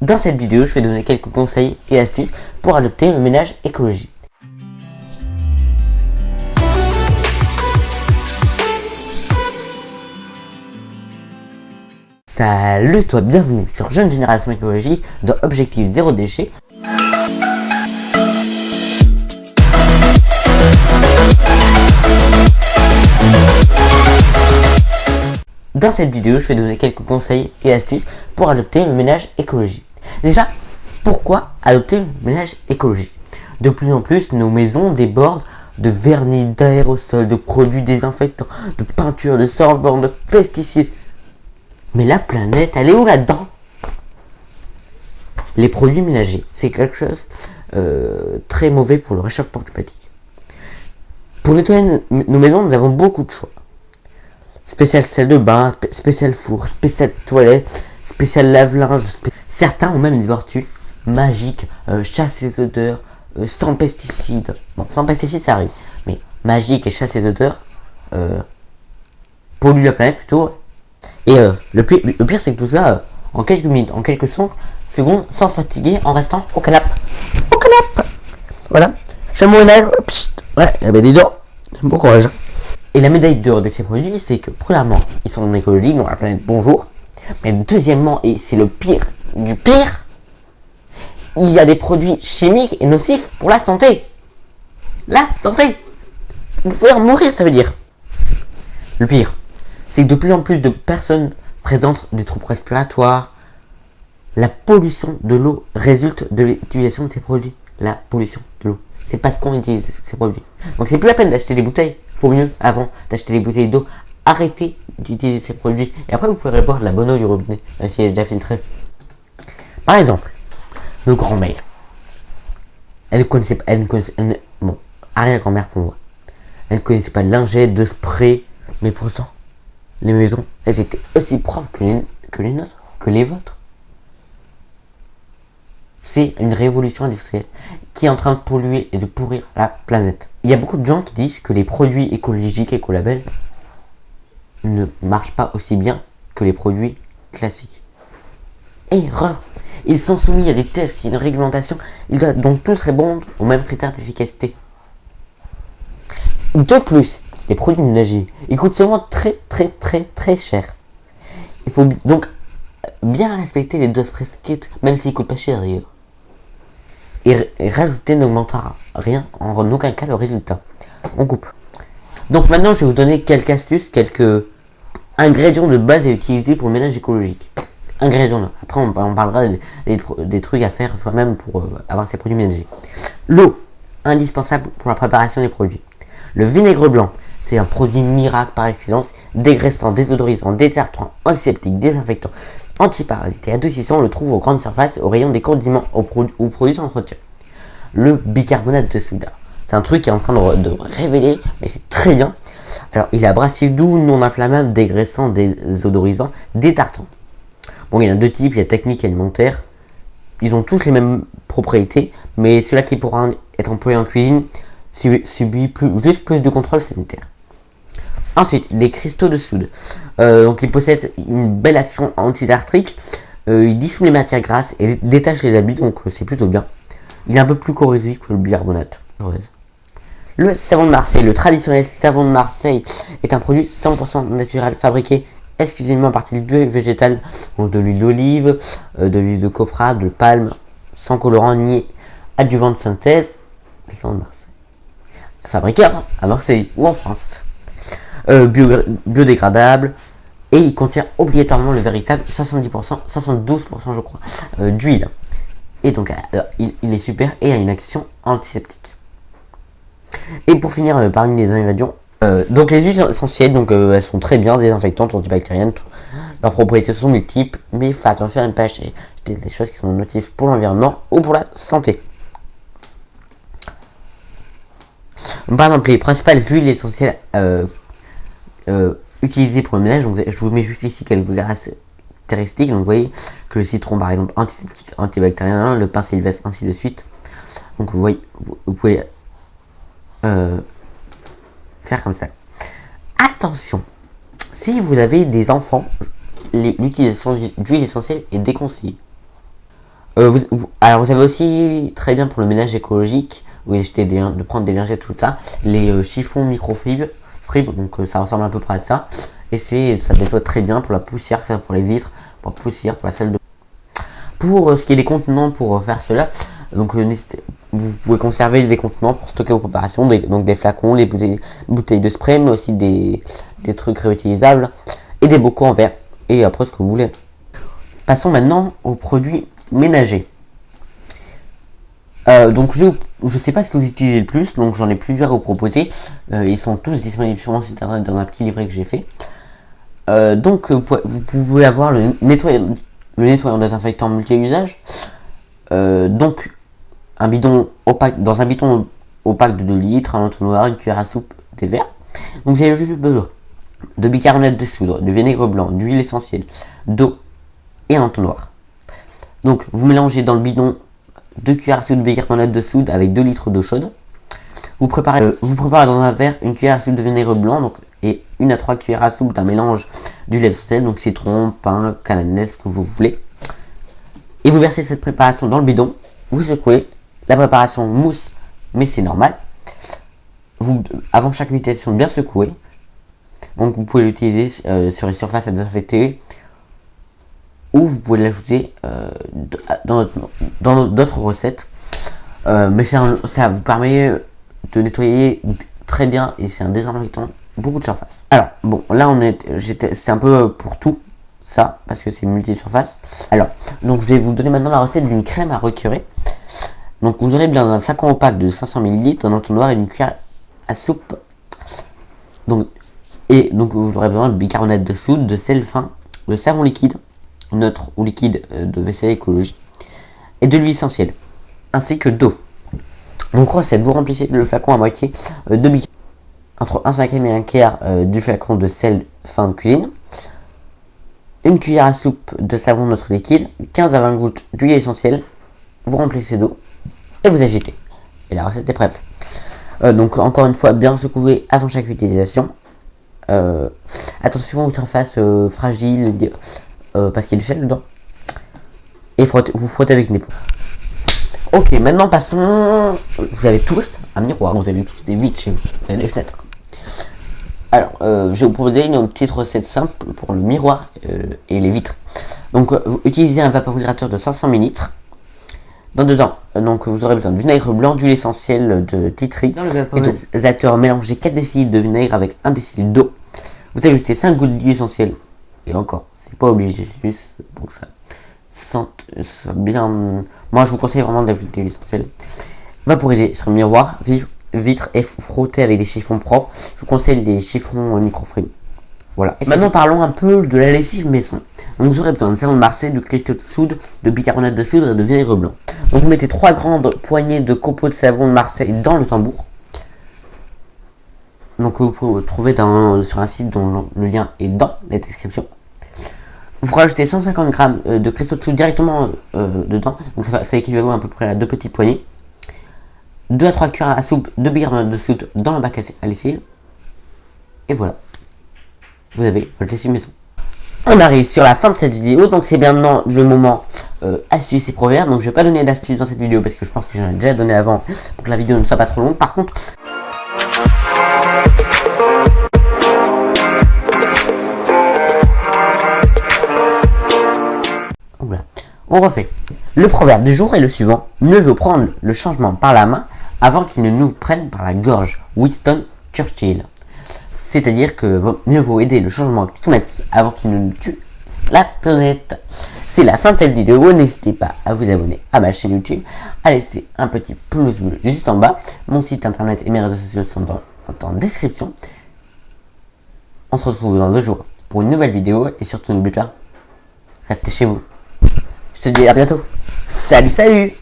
Dans cette vidéo, je vais donner quelques conseils et astuces pour adopter le ménage écologique. Salut toi, bienvenue sur Jeune Génération Écologique dans Objectif Zéro Déchet. Dans cette vidéo, je vais donner quelques conseils et astuces pour adopter le ménage écologique. Déjà, pourquoi adopter le ménage écologique? De plus en plus, nos maisons débordent de vernis, d'aérosols, de produits désinfectants, de peinture, de solvants, de pesticides. Mais la planète, elle est où là-dedans? Les produits ménagers, c'est quelque chose très mauvais pour le réchauffement climatique. Pour nettoyer nos maisons, nous avons beaucoup de choix. Spécial salle de bain, spécial four, spécial toilette, spécial lave-linge. Certains ont même des vertus magiques, chasse les odeurs, sans pesticides. Bon, sans pesticides ça arrive, mais magique et chasse les odeurs, pollue la planète plutôt. Et le pire c'est que tout ça, en quelques minutes, en quelques secondes, sans se fatiguer, en restant au canapé. Au canapé. Voilà. Chameau ménage. Ouais, eh ben dis donc, bon courage. Et la médaille d'or de ces produits, c'est que premièrement, ils sont écologiques, donc la planète bonjour. Mais deuxièmement, et c'est le pire du pire, il y a des produits chimiques et nocifs pour la santé. La santé. Vous pouvez en mourir, ça veut dire. Le pire, c'est que de plus en plus de personnes présentent des troubles respiratoires. La pollution de l'eau résulte de l'utilisation de ces produits. La pollution de l'eau. C'est parce qu'on utilise ces produits. Donc c'est plus la peine d'acheter des bouteilles. Faut mieux, avant d'acheter des bouteilles d'eau, arrêtez d'utiliser ces produits. Et après, vous pourrez boire de la bonne eau du robinet, même si elle est déjà filtrée. Par exemple, nos grands-mères. Bon, arrière-grand-mère pour moi. Elles ne connaissaient pas de lingette, de spray. Mais pourtant, les maisons, elles étaient aussi propres que les nôtres, que les vôtres. C'est une révolution industrielle qui est en train de polluer et de pourrir la planète. Il y a beaucoup de gens qui disent que les produits écologiques écolabels ne marchent pas aussi bien que les produits classiques. Erreur! Ils sont soumis à des tests, à une réglementation, ils doivent donc tous répondre aux mêmes critères d'efficacité. De plus, les produits ménagers, ils coûtent souvent très cher. Il faut donc bien respecter les doses prescrites, même s'ils coûtent pas cher d'ailleurs. Et rajouter n'augmentera rien, en aucun cas le résultat. On coupe. Donc maintenant je vais vous donner quelques astuces, quelques ingrédients de base à utiliser pour le ménage écologique. Ingrédients. Après on parlera des trucs à faire soi-même pour avoir ces produits ménagers. L'eau, indispensable pour la préparation des produits. Le vinaigre blanc, c'est un produit miracle par excellence, dégraissant, désodorisant, détartrant, antiseptique, désinfectant, antiparasite et adoucissant. On le trouve aux grandes surfaces, au rayon des condiments, aux produits d'entretien. Le bicarbonate de soude, c'est un truc qui est en train de révéler, mais c'est très bien. Alors il est abrasif, doux, non inflammable, dégraissant, désodorisant, détartrant. Bon, il y en a deux types, il y a technique et alimentaire. Ils ont tous les mêmes propriétés, mais celui-là qui pourra être employé en cuisine subit juste plus de contrôle sanitaire. Ensuite, les cristaux de soude. Donc ils possèdent une belle action antidartrique. Il dissout les matières grasses et détache les habits, donc c'est plutôt bien. Il est un peu plus corrosif que le bicarbonate. Le savon de Marseille. Le traditionnel savon de Marseille est un produit 100% naturel, fabriqué exclusivement à partir d'huile végétale, donc de l'huile d'olive, de l'huile de copra, de palme, sans colorant ni adjuvant de synthèse. Le savon de Marseille. Fabriqué à Marseille ou en France. Biodégradable, et il contient obligatoirement le véritable 70%, 72% je crois, d'huile. Et donc il est super et a une action antiseptique. Et pour finir, parmi les ingrédients, donc les huiles essentielles, donc elles sont très bien désinfectantes, antibactériennes. Leurs propriétés sont multiples, mais faites attention à ne pas acheter des choses qui sont nocives pour l'environnement ou pour la santé. Par exemple, les principales huiles essentielles utilisées pour le ménage, donc je vous mets juste ici quelques caractéristiques. Donc vous voyez que le citron par exemple antiseptique, antibactérien, le pin sylvestre, ainsi de suite. Donc vous voyez, vous pouvez faire comme ça. Attention, si vous avez des enfants, l'utilisation d'huile essentielle est déconseillée. Alors vous avez aussi, très bien pour le ménage écologique, de prendre des lingettes, tout ça, les chiffons microfibres, donc ça ressemble à peu près à ça. Et ça nettoie très bien pour la poussière, ça pour les vitres, pour la poussière, pour la salle de... Pour ce qui est des contenants pour faire cela, donc vous pouvez conserver des contenants pour stocker vos préparations, donc des flacons, les bouteilles de spray, mais aussi des trucs réutilisables, et des bocaux en verre, et après ce que vous voulez. Passons maintenant aux produits ménagers. Donc je sais pas ce que vous utilisez le plus, donc j'en ai plusieurs à vous proposer. Ils sont tous disponibles sur mon site internet dans un petit livret que j'ai fait. Vous pouvez avoir le nettoyant désinfectant multi-usage. Donc un bidon opaque, dans un bidon opaque de 2 litres, un entonnoir, une cuillère à soupe, des verres. Donc vous avez juste besoin de bicarbonate de soude, de vinaigre blanc, d'huile essentielle, d'eau et un entonnoir. Donc vous mélangez dans le bidon 2 cuillères à soupe de bicarbonate de soude avec 2 litres d'eau chaude. Vous préparez dans un verre une cuillère à soupe de vinaigre blanc, donc, et 1 à 3 cuillères à soupe d'un mélange d'huile essentielle, donc citron, pain, cannelle, ce que vous voulez. Et vous versez cette préparation dans le bidon, vous secouez, la préparation mousse, mais c'est normal. Avant chaque utilisation, bien secouer. Donc vous pouvez l'utiliser sur une surface à désinfecter, ou vous pouvez l'ajouter dans d'autres recettes. Mais ça vous permet de nettoyer très bien et c'est un désinfectant beaucoup de surface. Alors bon, là c'est un peu pour tout ça parce que c'est multi-surface. Alors donc je vais vous donner maintenant la recette d'une crème à recueillir. Donc vous aurez bien un flacon opaque de 500 ml, un entonnoir et une cuillère à soupe. Donc vous aurez besoin de bicarbonate de soude, de sel fin, de savon liquide, neutre ou liquide de vaisselle écologique et de l'huile essentielle, ainsi que d'eau. Donc recette, vous remplissez le flacon à moitié de bicarbonate, entre 1/5 et 1/4 du flacon de sel fin de cuisine, une cuillère à soupe de savon neutre liquide, 15 à 20 gouttes d'huile essentielle, vous remplissez d'eau et vous agitez. Et la recette est prête. Donc encore une fois, bien secouer avant chaque utilisation. Attention aux surfaces fragiles parce qu'il y a du sel dedans. Et vous frottez avec une éponge. Ok, maintenant passons. Vous avez tous un miroir, vous avez tous des vitres chez vous, vous avez des fenêtres. Alors, je vais vous proposer une petite recette simple pour le miroir et les vitres. Donc, vous utilisez un vaporisateur de 500 ml. Dedans, donc vous aurez besoin de vinaigre blanc, d'huile essentielle de titri. Dans le vaporisateur, mélangez 4 décilitres de vinaigre avec 1 décilitre d'eau. Vous ajoutez 5 gouttes d'huile essentielle. Et encore, c'est pas obligé, juste pour que ça sente bien. Moi, je vous conseille vraiment d'ajouter l'huile essentielle. Vaporisez sur le miroir, vitre et frotter avec des chiffons propres. Je vous conseille les chiffons microfibres. Voilà. Et maintenant, parlons un peu de la lessive maison. Donc, vous aurez besoin de savon de Marseille, de cristaux de soude, de bicarbonate de soude et de vinaigre blanc. Donc, vous mettez 3 grandes poignées de copeaux de savon de Marseille dans le tambour. Donc, vous pouvez trouver sur un site dont le lien est dans la description. Vous rajoutez 150 g de cristaux de soude directement dedans. Donc, ça équivaut à peu près à 2 petites poignées. 2 à 3 cuillères à soupe de bicarbonate de soude dans le bac à lessive. Et voilà. Vous avez votre lessive maison. On arrive sur la fin de cette vidéo, donc c'est bien maintenant le moment astuces et proverbes. Donc je vais pas donner d'astuces dans cette vidéo parce que je pense que j'en ai déjà donné avant pour que la vidéo ne soit pas trop longue. Par contre, on refait. Le proverbe du jour est le suivant: mieux vaut prendre le changement par la main avant qu'il ne nous prenne par la gorge. Winston Churchill. C'est-à-dire que mieux vaut aider le changement climatique avant qu'il ne nous tue la planète. C'est la fin de cette vidéo. N'hésitez pas à vous abonner à ma chaîne YouTube, à laisser un petit pouce bleu juste en bas. Mon site internet et mes réseaux sociaux sont en description. On se retrouve dans 2 jours pour une nouvelle vidéo et surtout n'oubliez pas, restez chez vous. Je te dis à bientôt. Salut, salut!